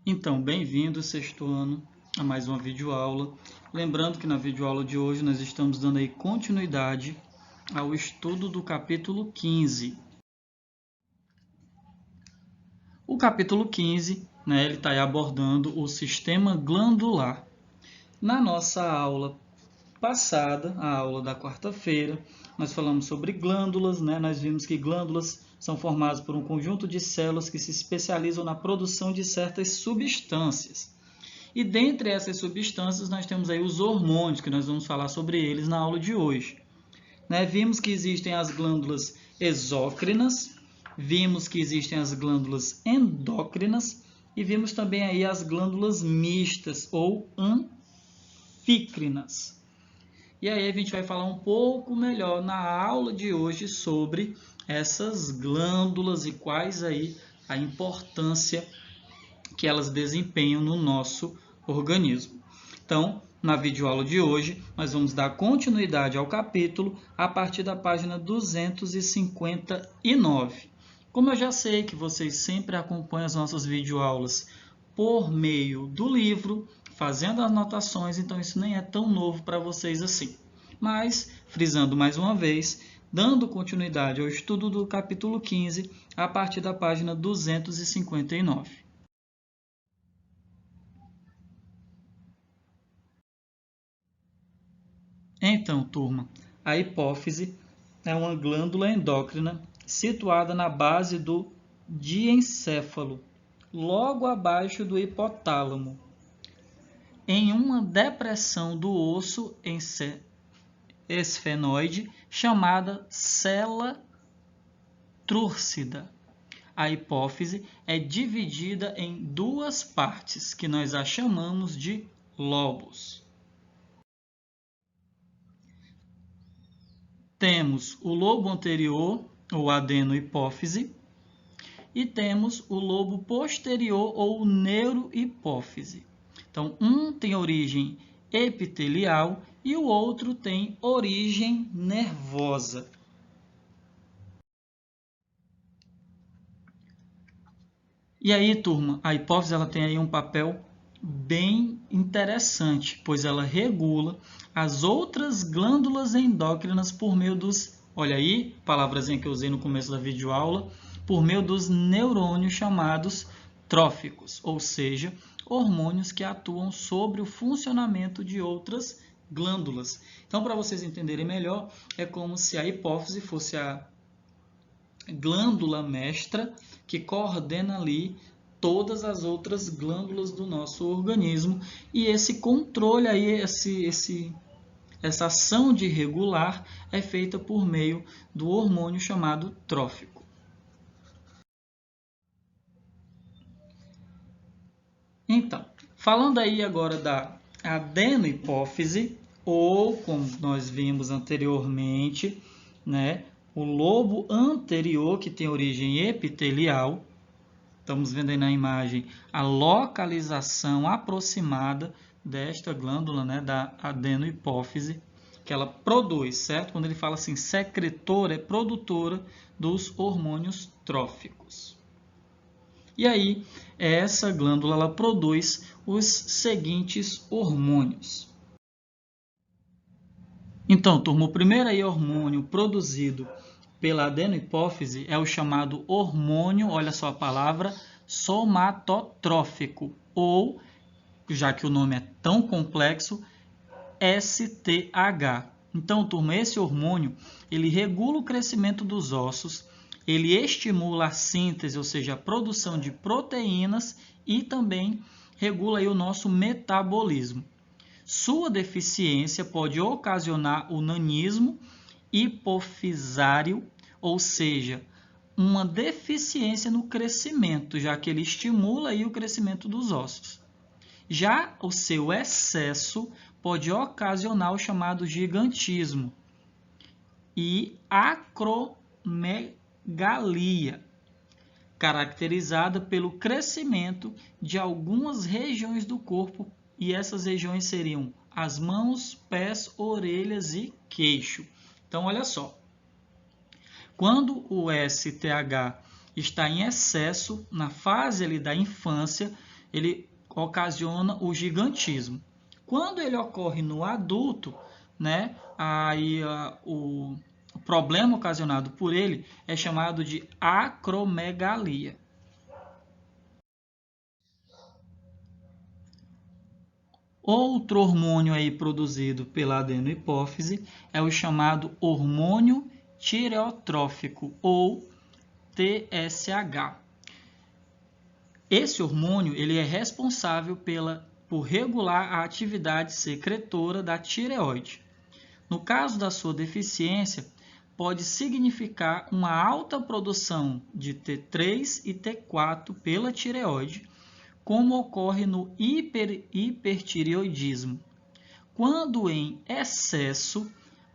Então, bem-vindo, sexto ano, a mais uma videoaula. Lembrando que na videoaula de hoje nós estamos dando aí continuidade ao estudo do capítulo 15. O capítulo 15, ele está aí abordando o sistema glandular. Na nossa aula passada, a aula da quarta-feira, nós falamos sobre glândulas, Nós vimos que glândulas são formadas por um conjunto de células que se especializam na produção de certas substâncias. E dentre essas substâncias nós temos aí os hormônios, que nós vamos falar sobre eles na aula de hoje. Vimos que existem as glândulas exócrinas, vimos que existem as glândulas endócrinas e vimos também aí as glândulas mistas ou anfícrinas. E aí a gente vai falar um pouco melhor na aula de hoje sobre essas glândulas e quais aí a importância que elas desempenham no nosso organismo. Então, na videoaula de hoje, nós vamos dar continuidade ao capítulo a partir da página 259. Como eu já sei que vocês sempre acompanham as nossas videoaulas por meio do livro, fazendo anotações, então isso nem é tão novo para vocês assim. Mas, frisando mais uma vez, dando continuidade ao estudo do capítulo 15, a partir da página 259. Então, turma, a hipófise é uma glândula endócrina situada na base do diencéfalo, logo abaixo do hipotálamo, em uma depressão do osso esfenoide chamada cella trúrcida. A hipófise é dividida em duas partes, que nós a chamamos de lobos. Temos o lobo anterior, ou adenohipófise, e temos o lobo posterior, ou neurohipófise. Então, um tem origem epitelial e o outro tem origem nervosa. E aí, turma, a hipófise ela tem aí um papel bem interessante, pois ela regula as outras glândulas endócrinas por meio dos, olha aí, palavrazinha que eu usei no começo da videoaula, por meio dos neurônios chamados tróficos, ou seja, hormônios que atuam sobre o funcionamento de outras glândulas. Então, para vocês entenderem melhor, é como se a hipófise fosse a glândula mestra que coordena ali todas as outras glândulas do nosso organismo, e esse controle aí, essa ação de regular é feita por meio do hormônio chamado trófico. Então, falando aí agora da adenohipófise, ou como nós vimos anteriormente, o lobo anterior, que tem origem epitelial. Estamos vendo aí na imagem a localização aproximada desta glândula, da adenohipófise, que ela produz, certo? Quando ele fala assim, secretora, é produtora dos hormônios tróficos. E aí, essa glândula ela produz os seguintes hormônios. Então, turma, o primeiro aí hormônio produzido pela adenohipófise é o chamado hormônio, olha só a palavra, somatotrófico, ou, já que o nome é tão complexo, STH. Então, turma, esse hormônio, ele regula o crescimento dos ossos, ele estimula a síntese, ou seja, a produção de proteínas e também regula aí o nosso metabolismo. Sua deficiência pode ocasionar o nanismo hipofisário, ou seja, uma deficiência no crescimento, já que ele estimula aí o crescimento dos ossos. Já o seu excesso pode ocasionar o chamado gigantismo e acromegalia, caracterizada pelo crescimento de algumas regiões do corpo, e essas regiões seriam as mãos, pés, orelhas e queixo. Então, olha só. Quando o STH está em excesso, na fase ali da infância, ele ocasiona o gigantismo. Quando ele ocorre no adulto, né, aí o problema ocasionado por ele é chamado de acromegalia. Outro hormônio aí produzido pela adenohipófise é o chamado hormônio tireotrófico, ou TSH. Esse hormônio ele é responsável por regular a atividade secretora da tireoide. No caso da sua deficiência, pode significar uma alta produção de T3 e T4 pela tireoide, como ocorre no hipertireoidismo. Quando em excesso,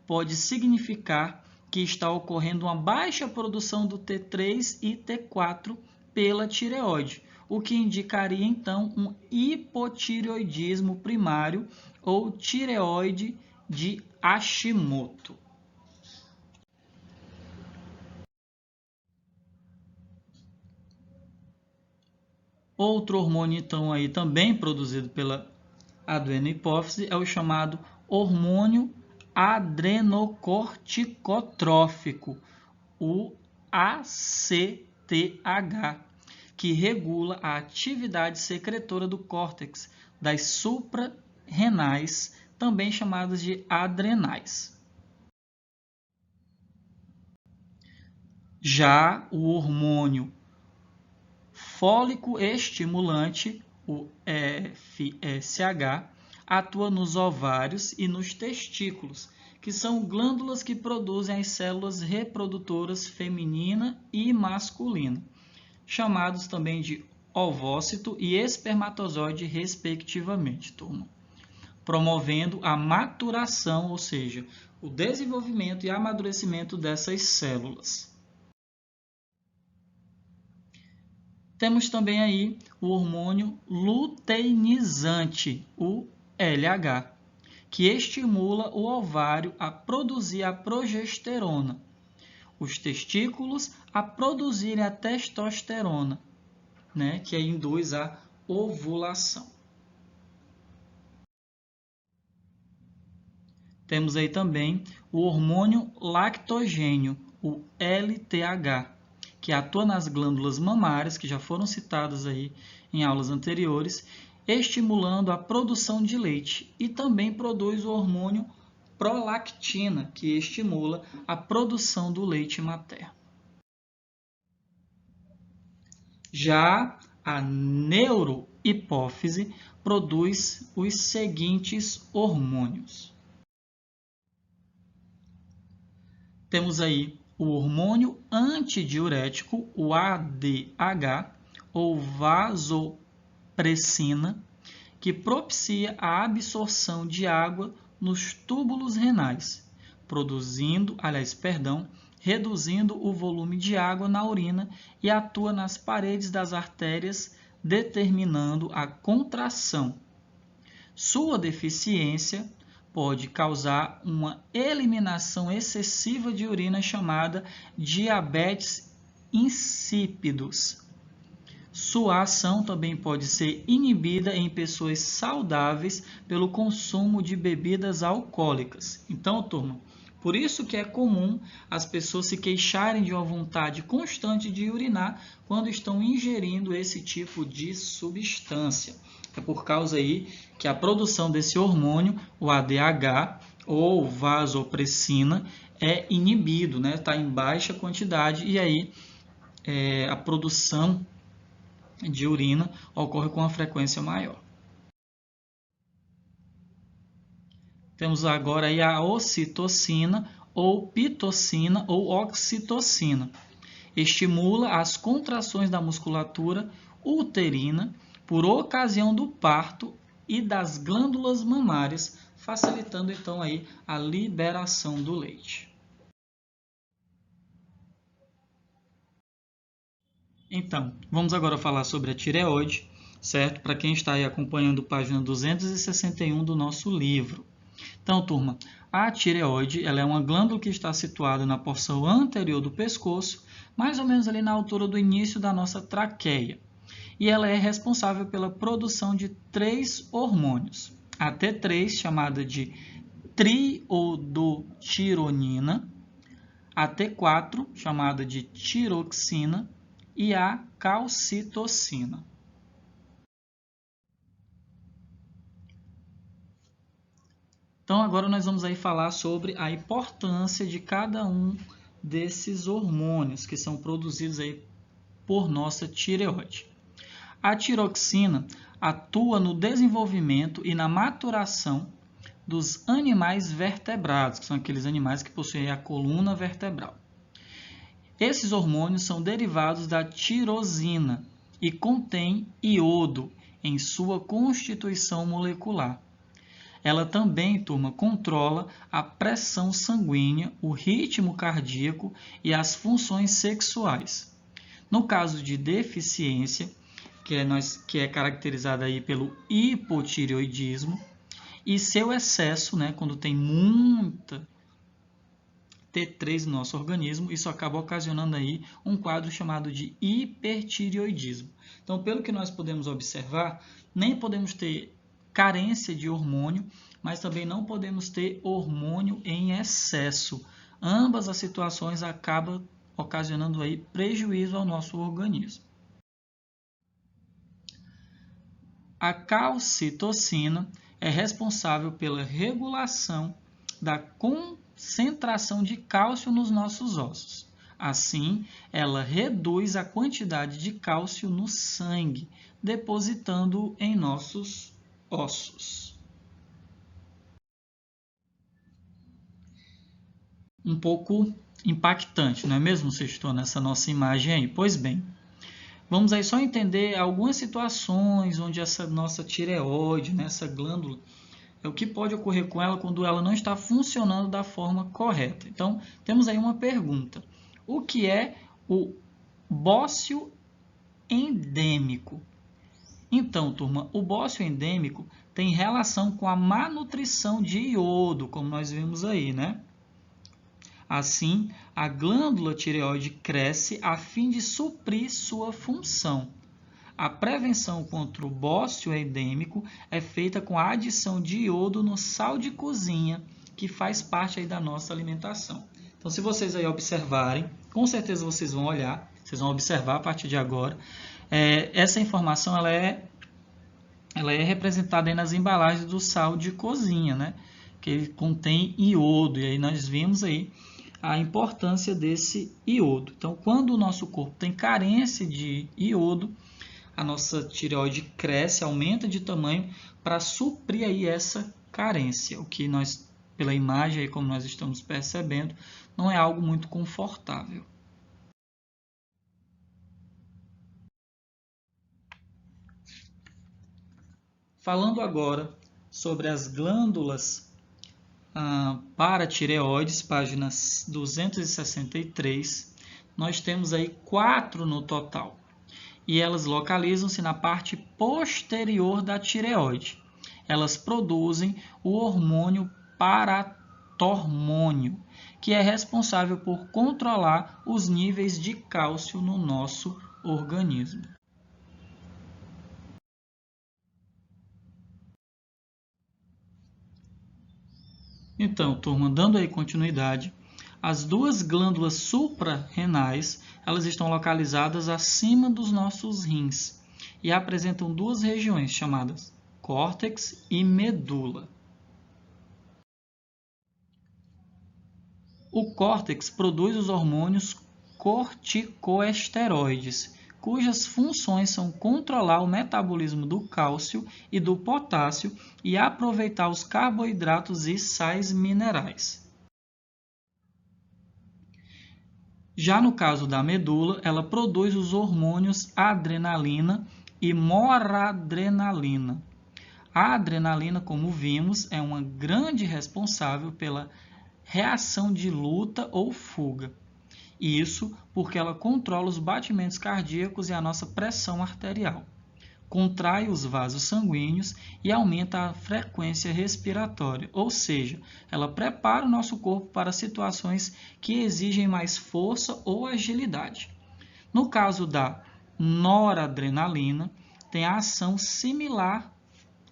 pode significar que está ocorrendo uma baixa produção do T3 e T4 pela tireoide, o que indicaria então um hipotireoidismo primário ou tireoide de Hashimoto. Outro hormônio então aí também produzido pela adenohipófise é o chamado hormônio adrenocorticotrófico, o ACTH, que regula a atividade secretora do córtex das suprarrenais, também chamadas de adrenais. Já o hormônio fólico estimulante, o FSH, atua nos ovários e nos testículos, que são glândulas que produzem as células reprodutoras feminina e masculina, chamados também de ovócito e espermatozoide, respectivamente, turma, promovendo a maturação, ou seja, o desenvolvimento e amadurecimento dessas células. Temos também aí o hormônio luteinizante, o LH, que estimula o ovário a produzir a progesterona, os testículos a produzirem a testosterona, né, que induz a ovulação. Temos aí também o hormônio lactogênio, o LTH, que atua nas glândulas mamárias, que já foram citadas aí em aulas anteriores, estimulando a produção de leite, e também produz o hormônio prolactina, que estimula a produção do leite materno. Já a neurohipófise produz os seguintes hormônios. Temos aí o hormônio antidiurético, o ADH, ou vasopressina, que propicia a absorção de água nos túbulos renais, reduzindo o volume de água na urina e atua nas paredes das artérias, determinando a contração. Sua deficiência pode causar uma eliminação excessiva de urina chamada diabetes insípidos. Sua ação também pode ser inibida em pessoas saudáveis pelo consumo de bebidas alcoólicas. Então, turma, por isso que é comum as pessoas se queixarem de uma vontade constante de urinar quando estão ingerindo esse tipo de substância. É por causa aí que a produção desse hormônio, o ADH ou vasopressina, é inibido, né? Está em baixa quantidade e aí a produção de urina ocorre com uma frequência maior. Temos agora aí a ocitocina ou pitocina ou oxitocina. Estimula as contrações da musculatura uterina por ocasião do parto e das glândulas mamárias, facilitando então aí a liberação do leite. Então, vamos agora falar sobre a tireoide, certo? Para quem está aí acompanhando a página 261 do nosso livro. Então, turma, a tireoide ela é uma glândula que está situada na porção anterior do pescoço, mais ou menos ali na altura do início da nossa traqueia. e ela é responsável pela produção de 3 hormônios. A T3, chamada de triodotironina, a T4, chamada de tiroxina, e a calcitocina. Então, agora nós vamos aí falar sobre a importância de cada um desses hormônios que são produzidos aí por nossa tireoide. A tiroxina atua no desenvolvimento e na maturação dos animais vertebrados, que são aqueles animais que possuem a coluna vertebral. Esses hormônios são derivados da tirosina e contêm iodo em sua constituição molecular. Ela também, turma, controla a pressão sanguínea, o ritmo cardíaco e as funções sexuais. No caso de deficiência, que é caracterizada aí pelo hipotireoidismo, e seu excesso, quando tem muita T3 no nosso organismo, isso acaba ocasionando aí um quadro chamado de hipertireoidismo. Então, pelo que nós podemos observar, nem podemos ter carência de hormônio, mas também não podemos ter hormônio em excesso. Ambas as situações acabam ocasionando aí prejuízo ao nosso organismo. A calcitocina é responsável pela regulação da concentração de cálcio nos nossos ossos. Assim, ela reduz a quantidade de cálcio no sangue, depositando-o em nossos ossos. Um pouco impactante, não é mesmo, Sextou, nessa nossa imagem aí? Pois bem, vamos aí só entender algumas situações onde essa nossa tireoide, essa glândula, o que pode ocorrer com ela quando ela não está funcionando da forma correta. Então, temos aí uma pergunta. O que é o bócio endêmico? Então, turma, o bócio endêmico tem relação com a malnutrição de iodo, como nós vimos aí, Assim, a glândula tireoide cresce a fim de suprir sua função. A prevenção contra o bócio endêmico é feita com a adição de iodo no sal de cozinha, que faz parte aí da nossa alimentação. Então, se vocês aí observarem, com certeza vocês vão olhar, vocês vão observar a partir de agora, essa informação ela é representada aí nas embalagens do sal de cozinha, que ele contém iodo, e aí nós vimos aí a importância desse iodo. Então, quando o nosso corpo tem carência de iodo, a nossa tireoide cresce, aumenta de tamanho para suprir aí essa carência, o que nós, pela imagem aí, como nós estamos percebendo, não é algo muito confortável. Falando agora sobre as glândulas paratireoides, página 263, nós temos aí 4 no total. E elas localizam-se na parte posterior da tireoide. Elas produzem o hormônio paratormônio, que é responsável por controlar os níveis de cálcio no nosso organismo. Então, turma, dando aí continuidade, as duas glândulas suprarrenais, elas estão localizadas acima dos nossos rins e apresentam duas regiões chamadas córtex e medula. O córtex produz os hormônios corticoesteroides, cujas funções são controlar o metabolismo do cálcio e do potássio e aproveitar os carboidratos e sais minerais. Já no caso da medula, ela produz os hormônios adrenalina e noradrenalina. A adrenalina, como vimos, é uma grande responsável pela reação de luta ou fuga. Isso porque ela controla os batimentos cardíacos e a nossa pressão arterial, contrai os vasos sanguíneos e aumenta a frequência respiratória, ou seja, ela prepara o nosso corpo para situações que exigem mais força ou agilidade. No caso da noradrenalina tem a ação similar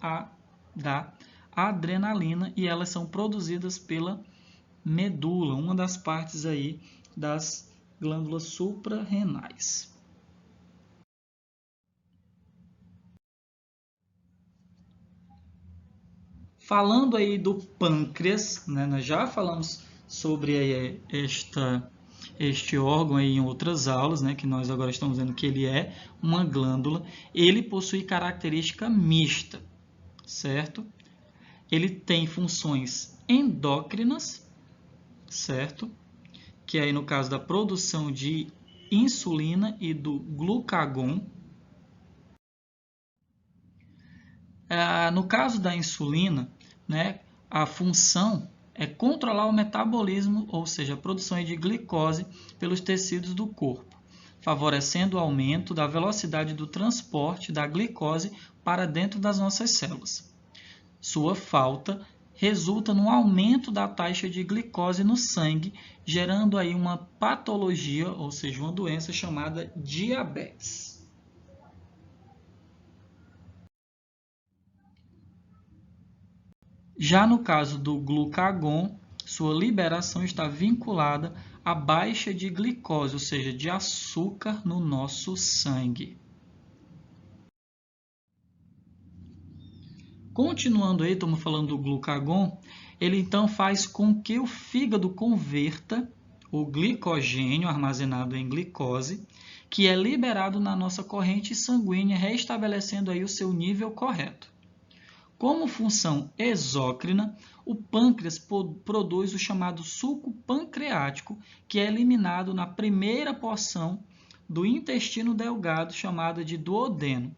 à da adrenalina e elas são produzidas pela medula, uma das partes aí das glândulas suprarrenais. Falando aí do pâncreas, né, nós já falamos sobre aí este órgão aí em outras aulas, né, que nós agora estamos vendo que ele é uma glândula. Ele possui característica mista, certo? Ele tem funções endócrinas, certo? Que aí no caso da produção de insulina e do glucagon. No caso da insulina, né, a função é controlar o metabolismo, ou seja, a produção de glicose pelos tecidos do corpo, favorecendo o aumento da velocidade do transporte da glicose para dentro das nossas células. Sua falta resulta no aumento da taxa de glicose no sangue, gerando aí uma patologia, ou seja, uma doença chamada diabetes. Já no caso do glucagon, sua liberação está vinculada à baixa de glicose, ou seja, de açúcar no nosso sangue. Continuando aí, estamos falando do glucagon, ele então faz com que o fígado converta o glicogênio armazenado em glicose, que é liberado na nossa corrente sanguínea, restabelecendo aí o seu nível correto. Como função exócrina, o pâncreas produz o chamado suco pancreático, que é eliminado na primeira porção do intestino delgado, chamada de duodeno,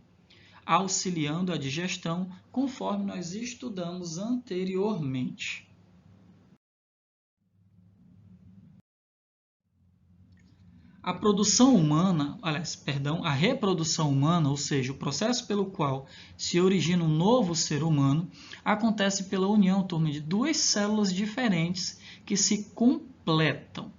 auxiliando a digestão, conforme nós estudamos anteriormente. A reprodução humana, ou seja, o processo pelo qual se origina um novo ser humano, acontece pela união, de duas células diferentes que se complementam.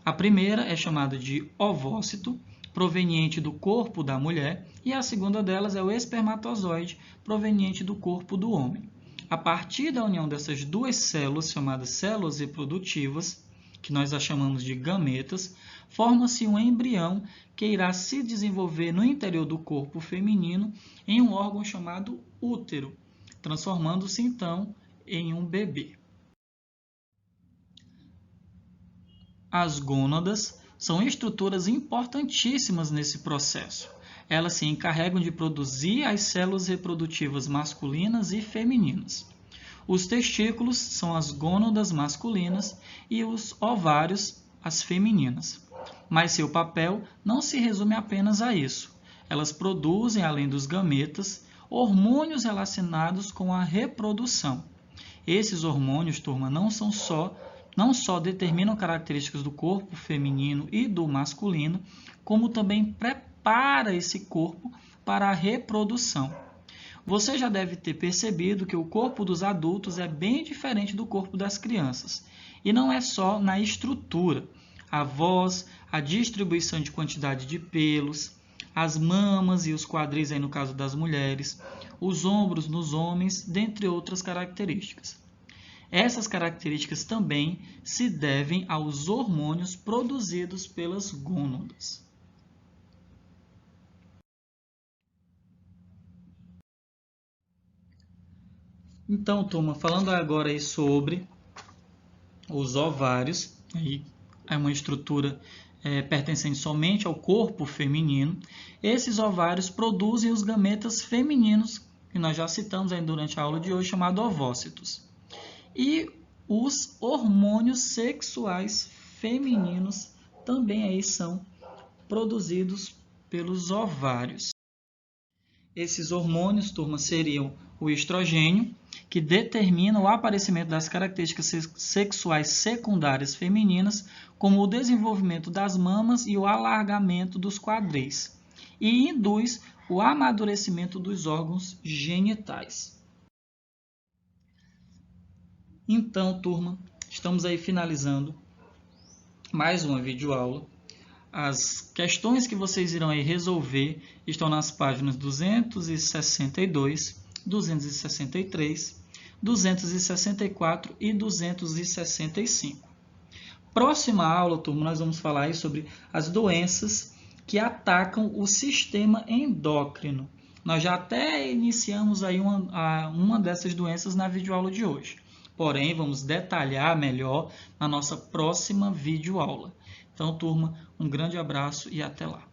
A primeira é chamada de ovócito, proveniente do corpo da mulher, e a segunda delas é o espermatozoide, proveniente do corpo do homem. A partir da união dessas duas células, chamadas células reprodutivas, que nós a chamamos de gametas, forma-se um embrião que irá se desenvolver no interior do corpo feminino em um órgão chamado útero, transformando-se então em um bebê. As gônadas são estruturas importantíssimas nesse processo. Elas se encarregam de produzir as células reprodutivas masculinas e femininas. Os testículos são as gônadas masculinas e os ovários as femininas. Mas seu papel não se resume apenas a isso. Elas produzem, além dos gametas, hormônios relacionados com a reprodução. Esses hormônios, turma, não só determinam características do corpo feminino e do masculino, como também prepara esse corpo para a reprodução. Você já deve ter percebido que o corpo dos adultos é bem diferente do corpo das crianças. E não é só na estrutura. A voz, a distribuição de quantidade de pelos, as mamas e os quadris, aí no caso das mulheres, os ombros nos homens, dentre outras características. Essas características também se devem aos hormônios produzidos pelas gônadas. Então, turma, falando agora aí sobre os ovários, aí é uma estrutura pertencente somente ao corpo feminino. Esses ovários produzem os gametas femininos, que nós já citamos aí durante a aula de hoje, chamados ovócitos. E os hormônios sexuais femininos também aí são produzidos pelos ovários. Esses hormônios, turma, seriam o estrogênio, que determina o aparecimento das características sexuais secundárias femininas, como o desenvolvimento das mamas e o alargamento dos quadris, e induz o amadurecimento dos órgãos genitais. Então, turma, estamos aí finalizando mais uma videoaula. As questões que vocês irão aí resolver estão nas páginas 262, 263, 264 e 265. Próxima aula, turma, nós vamos falar aí sobre as doenças que atacam o sistema endócrino. Nós já até iniciamos aí uma dessas doenças na videoaula de hoje. Porém, vamos detalhar melhor na nossa próxima videoaula. Então, turma, um grande abraço e até lá.